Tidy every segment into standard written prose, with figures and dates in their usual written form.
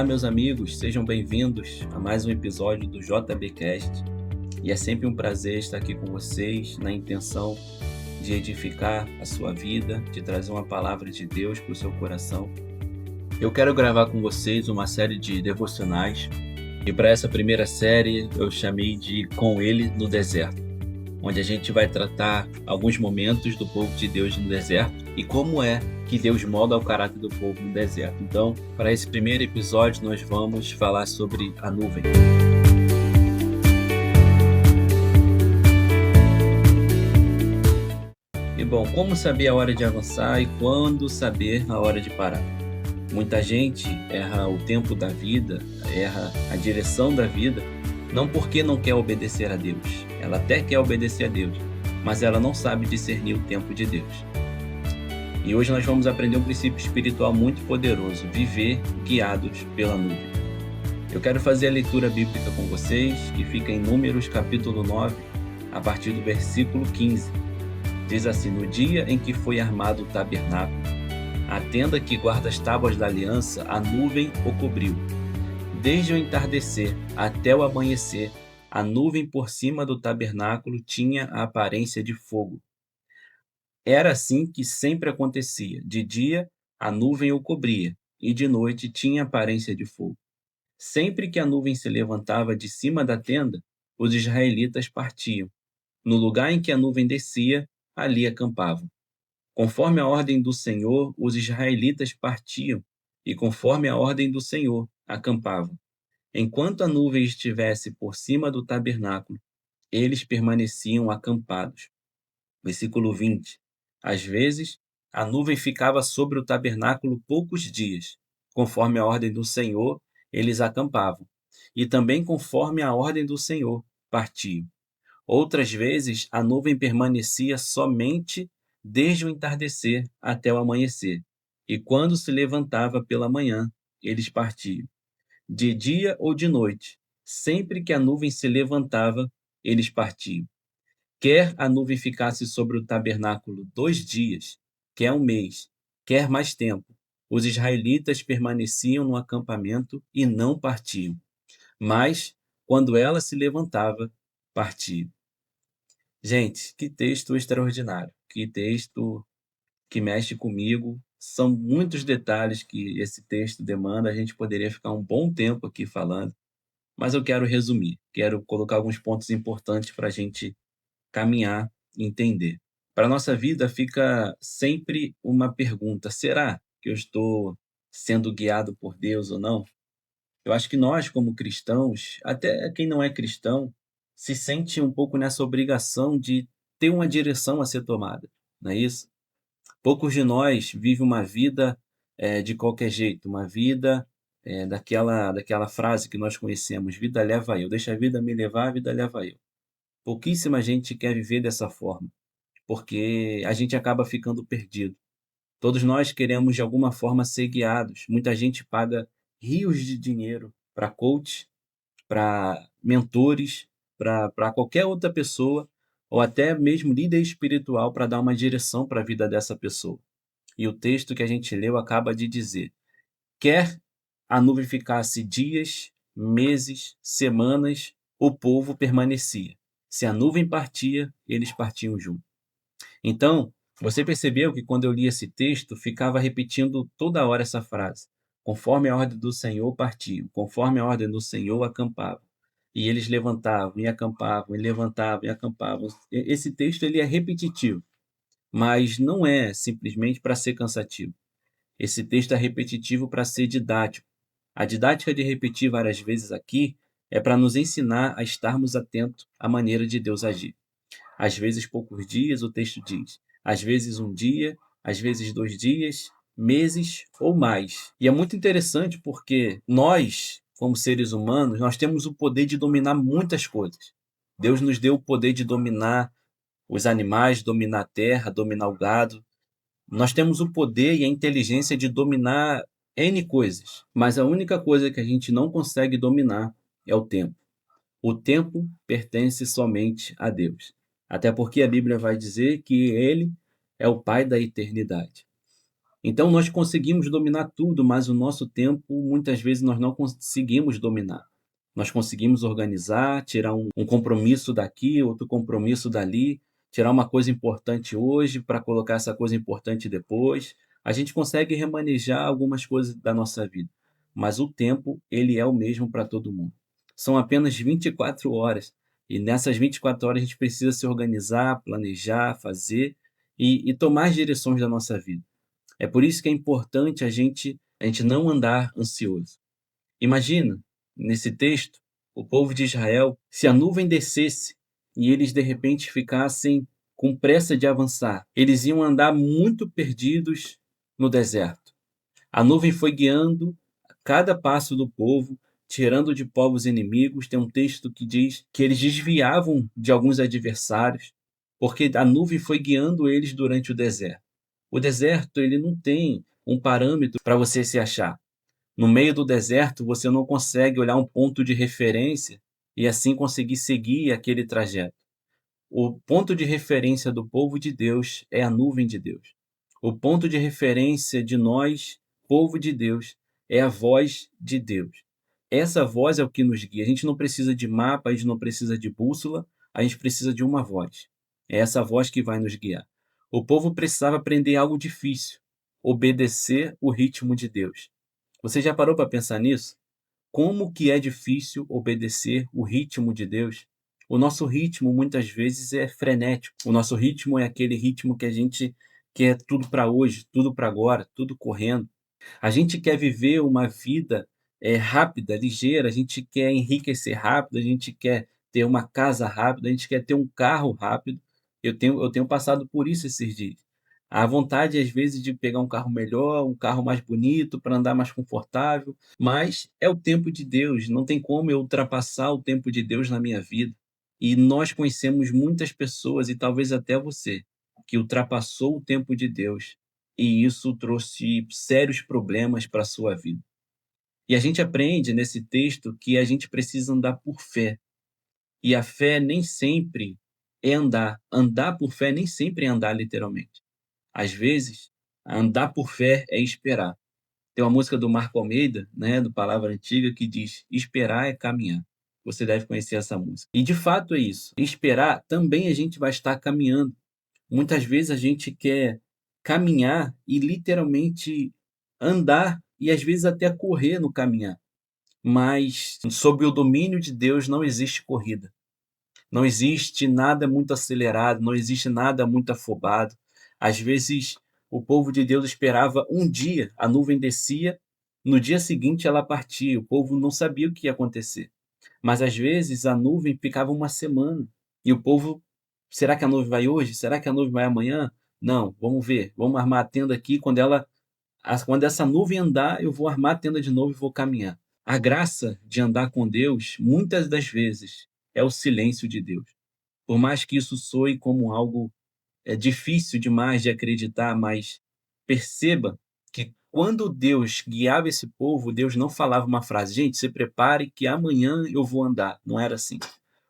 Olá, meus amigos, sejam bem-vindos a mais um episódio do JBcast. E é sempre um prazer estar aqui com vocês na intenção de edificar a sua vida, de trazer uma palavra de Deus para o seu coração. Eu quero gravar com vocês uma série de devocionais e para essa primeira série eu chamei de Com Ele no Deserto, onde a gente vai tratar alguns momentos do povo de Deus no deserto e como é que Deus molda o caráter do povo no deserto. Então, para esse primeiro episódio, nós vamos falar sobre a nuvem. E bom, como saber a hora de avançar e quando saber a hora de parar? Muita gente erra o tempo da vida, erra a direção da vida, não porque não quer obedecer a Deus. Ela até quer obedecer a Deus, mas ela não sabe discernir o tempo de Deus. E hoje nós vamos aprender um princípio espiritual muito poderoso: viver guiados pela nuvem. Eu quero fazer a leitura bíblica com vocês, que fica em Números capítulo 9, a partir do versículo 15. Diz assim: No dia em que foi armado o tabernáculo, a tenda que guarda as tábuas da aliança, a nuvem o cobriu. Desde o entardecer até o amanhecer, a nuvem por cima do tabernáculo tinha a aparência de fogo. Era assim que sempre acontecia: de dia a nuvem o cobria, e de noite tinha aparência de fogo. Sempre que a nuvem se levantava de cima da tenda, os israelitas partiam. No lugar em que a nuvem descia, ali acampavam. Conforme a ordem do Senhor, os israelitas partiam, e conforme a ordem do Senhor, acampavam. Enquanto a nuvem estivesse por cima do tabernáculo, eles permaneciam acampados. Versículo 20. Às vezes, a nuvem ficava sobre o tabernáculo poucos dias. Conforme a ordem do Senhor, eles acampavam. E também conforme a ordem do Senhor, partiam. Outras vezes, a nuvem permanecia somente desde o entardecer até o amanhecer. E quando se levantava pela manhã, eles partiam. De dia ou de noite, sempre que a nuvem se levantava, eles partiam. Quer a nuvem ficasse sobre o tabernáculo 2 dias, quer um mês, quer mais tempo, os israelitas permaneciam no acampamento e não partiam. Mas, quando ela se levantava, partiam. Gente, que texto extraordinário, que texto que mexe comigo. São muitos detalhes que esse texto demanda, a gente poderia ficar um bom tempo aqui falando, mas eu quero resumir, quero colocar alguns pontos importantes para a gente caminhar e entender. Para a nossa vida fica sempre uma pergunta: será que eu estou sendo guiado por Deus ou não? Eu acho que nós, como cristãos, até quem não é cristão, se sente um pouco nessa obrigação de ter uma direção a ser tomada, não é isso? Poucos de nós vivem uma vida de qualquer jeito, uma vida daquela frase que nós conhecemos: vida leva eu, deixa a vida me levar, a vida leva eu. Pouquíssima gente quer viver dessa forma, porque a gente acaba ficando perdido. Todos nós queremos de alguma forma ser guiados. Muita gente paga rios de dinheiro para coach, para mentores, para qualquer outra pessoa, ou até mesmo líder espiritual para dar uma direção para a vida dessa pessoa. E o texto que a gente leu acaba de dizer: quer a nuvem ficasse dias, meses, semanas, o povo permanecia. Se a nuvem partia, eles partiam junto. Então, você percebeu que quando eu li esse texto, ficava repetindo toda hora essa frase: conforme a ordem do Senhor partiam, conforme a ordem do Senhor acampavam. E eles levantavam e acampavam, e levantavam e acampavam. Esse texto ele é repetitivo, mas não é simplesmente para ser cansativo. Esse texto é repetitivo para ser didático. A didática de repetir várias vezes aqui é para nos ensinar a estarmos atentos à maneira de Deus agir. Às vezes poucos dias, o texto diz. Às vezes um dia, às vezes 2 dias, meses ou mais. E é muito interessante porque nós, como seres humanos, nós temos o poder de dominar muitas coisas. Deus nos deu o poder de dominar os animais, dominar a terra, dominar o gado. Nós temos o poder e a inteligência de dominar N coisas, mas a única coisa que a gente não consegue dominar é o tempo. O tempo pertence somente a Deus. Até porque a Bíblia vai dizer que Ele é o Pai da eternidade. Então nós conseguimos dominar tudo, mas o nosso tempo, muitas vezes, nós não conseguimos dominar. Nós conseguimos organizar, tirar um compromisso daqui, outro compromisso dali, tirar uma coisa importante hoje para colocar essa coisa importante depois. A gente consegue remanejar algumas coisas da nossa vida, mas o tempo, ele é o mesmo para todo mundo. São apenas 24 horas, e nessas 24 horas a gente precisa se organizar, planejar, fazer e tomar as direções da nossa vida. É por isso que é importante a gente não andar ansioso. Imagina, nesse texto, o povo de Israel, se a nuvem descesse e eles de repente ficassem com pressa de avançar, eles iam andar muito perdidos no deserto. A nuvem foi guiando cada passo do povo, tirando de povos inimigos. Tem um texto que diz que eles desviavam de alguns adversários, porque a nuvem foi guiando eles durante o deserto. O deserto, ele não tem um parâmetro para você se achar. No meio do deserto, você não consegue olhar um ponto de referência e assim conseguir seguir aquele trajeto. O ponto de referência do povo de Deus é a nuvem de Deus. O ponto de referência de nós, povo de Deus, é a voz de Deus. Essa voz é o que nos guia. A gente não precisa de mapa, a gente não precisa de bússola, a gente precisa de uma voz. É essa voz que vai nos guiar. O povo precisava aprender algo difícil: obedecer o ritmo de Deus. Você já parou para pensar nisso? Como que é difícil obedecer o ritmo de Deus? O nosso ritmo muitas vezes é frenético. O nosso ritmo é aquele ritmo que a gente quer tudo para hoje, tudo para agora, tudo correndo. A gente quer viver uma vida rápida, ligeira, a gente quer enriquecer rápido, a gente quer ter uma casa rápida, a gente quer ter um carro rápido. Eu tenho passado por isso esses dias. A vontade, às vezes, de pegar um carro melhor, um carro mais bonito, para andar mais confortável, mas é o tempo de Deus, não tem como eu ultrapassar o tempo de Deus na minha vida. E nós conhecemos muitas pessoas, e talvez até você, que ultrapassou o tempo de Deus, e isso trouxe sérios problemas para a sua vida. E a gente aprende nesse texto que a gente precisa andar por fé. E a fé nem sempre é andar. Andar por fé nem sempre é andar literalmente. Às vezes, andar por fé é esperar. Tem uma música do Marco Almeida, né, do Palavra Antiga, que diz: esperar é caminhar. Você deve conhecer essa música. E de fato é isso. Esperar também a gente vai estar caminhando. Muitas vezes a gente quer caminhar e literalmente andar e às vezes até correr no caminhar. Mas sob o domínio de Deus não existe corrida. Não existe nada muito acelerado, não existe nada muito afobado. Às vezes o povo de Deus esperava um dia, a nuvem descia, no dia seguinte ela partia, o povo não sabia o que ia acontecer. Mas às vezes a nuvem ficava uma semana e o povo, será que a nuvem vai hoje? Será que a nuvem vai amanhã? Não, vamos ver, vamos armar a tenda aqui, quando essa nuvem andar, eu vou armar a tenda de novo e vou caminhar. A graça de andar com Deus, muitas das vezes, é o silêncio de Deus. Por mais que isso soe como algo difícil demais de acreditar, mas perceba que quando Deus guiava esse povo, Deus não falava uma frase: gente, se prepare que amanhã eu vou andar. Não era assim.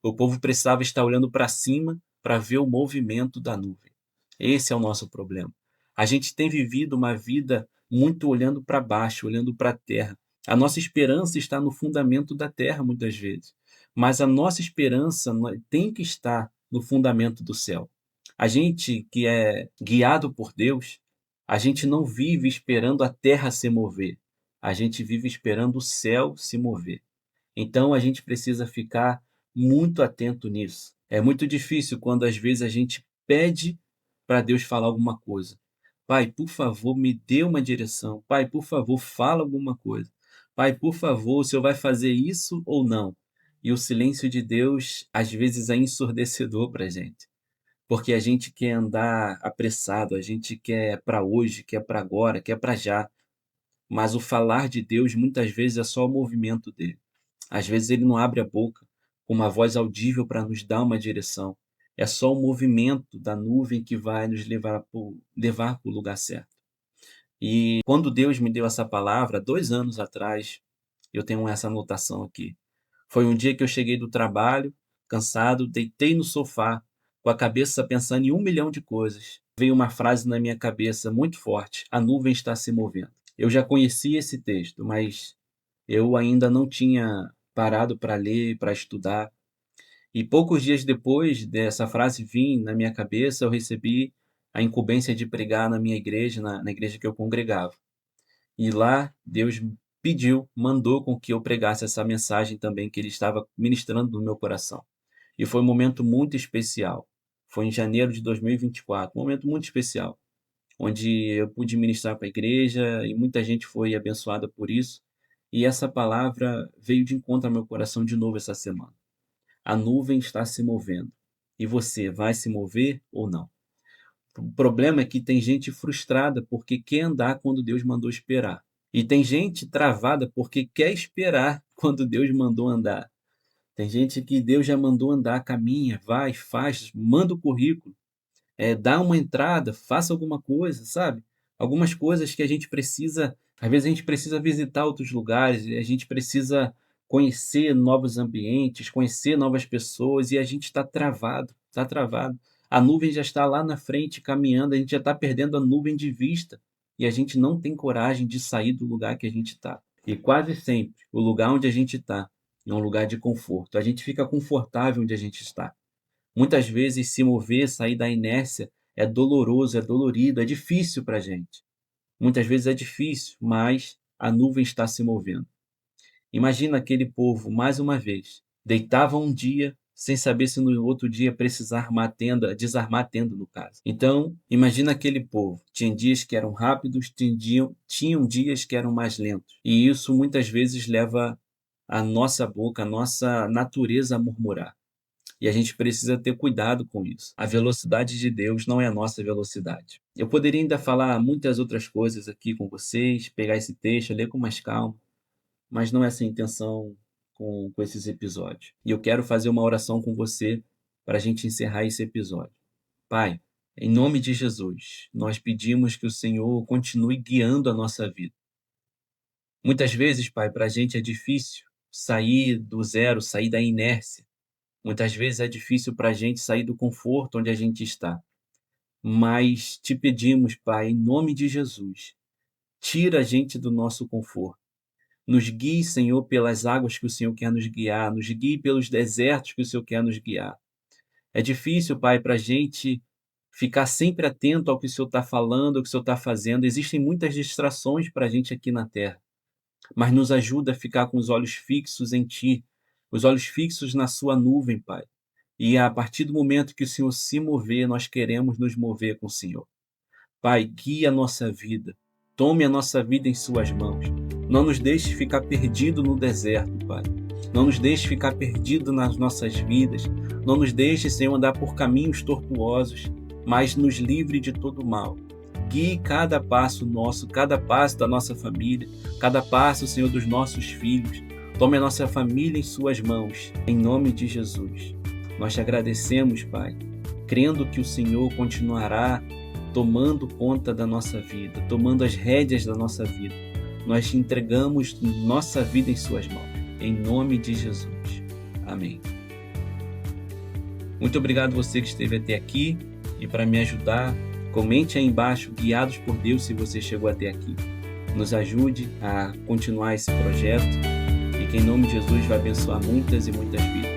O povo precisava estar olhando para cima para ver o movimento da nuvem. Esse é o nosso problema. A gente tem vivido uma vida muito olhando para baixo, olhando para a terra. A nossa esperança está no fundamento da terra, muitas vezes. Mas a nossa esperança tem que estar no fundamento do céu. A gente que é guiado por Deus, a gente não vive esperando a terra se mover. A gente vive esperando o céu se mover. Então a gente precisa ficar muito atento nisso. É muito difícil quando às vezes a gente pede para Deus falar alguma coisa. Pai, por favor, me dê uma direção. Pai, por favor, fala alguma coisa. Pai, por favor, o Senhor vai fazer isso ou não? E o silêncio de Deus às vezes é ensurdecedor para a gente, porque a gente quer andar apressado, a gente quer para hoje, quer para agora, quer para já. Mas o falar de Deus muitas vezes é só o movimento dele. Às vezes ele não abre a boca com uma voz audível para nos dar uma direção. É só o movimento da nuvem que vai nos levar para o lugar certo. E quando Deus me deu essa palavra, 2 anos atrás, eu tenho essa anotação aqui. Foi um dia que eu cheguei do trabalho, cansado, deitei no sofá, com a cabeça pensando em 1 milhão de coisas. veio uma frase na minha cabeça muito forte: a nuvem está se movendo. Eu já conhecia esse texto, mas eu ainda não tinha parado para ler, para estudar. E poucos dias depois dessa frase vir na minha cabeça, eu recebi a incumbência de pregar na minha igreja, na igreja que eu congregava. E lá Deus pediu, mandou com que eu pregasse essa mensagem também que ele estava ministrando no meu coração. E foi um momento muito especial. Foi em janeiro de 2024, um momento muito especial, onde eu pude ministrar para a igreja e muita gente foi abençoada por isso. E essa palavra veio de encontro ao meu coração de novo essa semana. A nuvem está se movendo. E você vai se mover ou não? O problema é que tem gente frustrada porque quer andar quando Deus mandou esperar. E tem gente travada porque quer esperar quando Deus mandou andar. Tem gente que Deus já mandou andar, caminha, vai, faz, manda o currículo, dá uma entrada, faça alguma coisa, sabe? Algumas coisas que a gente precisa, às vezes a gente precisa visitar outros lugares, a gente precisa conhecer novos ambientes, conhecer novas pessoas e a gente está travado, está travado. A nuvem já está lá na frente caminhando, a gente já está perdendo a nuvem de vista e a gente não tem coragem de sair do lugar que a gente está. E quase sempre o lugar onde a gente está é um lugar de conforto. A gente fica confortável onde a gente está. Muitas vezes se mover, sair da inércia é doloroso, é dolorido, é difícil para a gente. Muitas vezes é difícil, mas a nuvem está se movendo. Imagina aquele povo, mais uma vez, deitava um dia sem saber se no outro dia precisar armar a tenda, desarmar a tenda no caso. Então, imagina aquele povo. Tinha dias que eram rápidos, tinham dias que eram mais lentos. E isso muitas vezes leva a nossa boca, a nossa natureza a murmurar. E a gente precisa ter cuidado com isso. A velocidade de Deus não é a nossa velocidade. Eu poderia ainda falar muitas outras coisas aqui com vocês, pegar esse texto, ler com mais calma, mas não é essa a intenção com esses episódios. E eu quero fazer uma oração com você para a gente encerrar esse episódio. Pai, em nome de Jesus, nós pedimos que o Senhor continue guiando a nossa vida. Muitas vezes, Pai, para a gente é difícil sair do zero, sair da inércia. Muitas vezes é difícil para a gente sair do conforto onde a gente está. Mas te pedimos, Pai, em nome de Jesus, tira a gente do nosso conforto. Nos guie, Senhor, pelas águas que o Senhor quer nos guiar. Nos guie pelos desertos que o Senhor quer nos guiar. É difícil, Pai, para a gente ficar sempre atento ao que o Senhor está falando, ao que o Senhor está fazendo. Existem muitas distrações para a gente aqui na terra. Mas nos ajuda a ficar com os olhos fixos em Ti, os olhos fixos na Sua nuvem, Pai. E a partir do momento que o Senhor se mover, nós queremos nos mover com o Senhor. Pai, guie a nossa vida. Tome a nossa vida em Suas mãos. Não nos deixe ficar perdido no deserto, Pai. Não nos deixe ficar perdido nas nossas vidas. Não nos deixe, Senhor, andar por caminhos tortuosos, mas nos livre de todo mal. Guie cada passo nosso, cada passo da nossa família, cada passo, Senhor, dos nossos filhos. Tome a nossa família em Suas mãos, em nome de Jesus. Nós te agradecemos, Pai, crendo que o Senhor continuará tomando conta da nossa vida, tomando as rédeas da nossa vida. Nós te entregamos nossa vida em Suas mãos, em nome de Jesus. Amém. Muito obrigado você que esteve até aqui e para me ajudar, comente aí embaixo, guiados por Deus, se você chegou até aqui. Nos ajude a continuar esse projeto e que em nome de Jesus vai abençoar muitas e muitas vidas.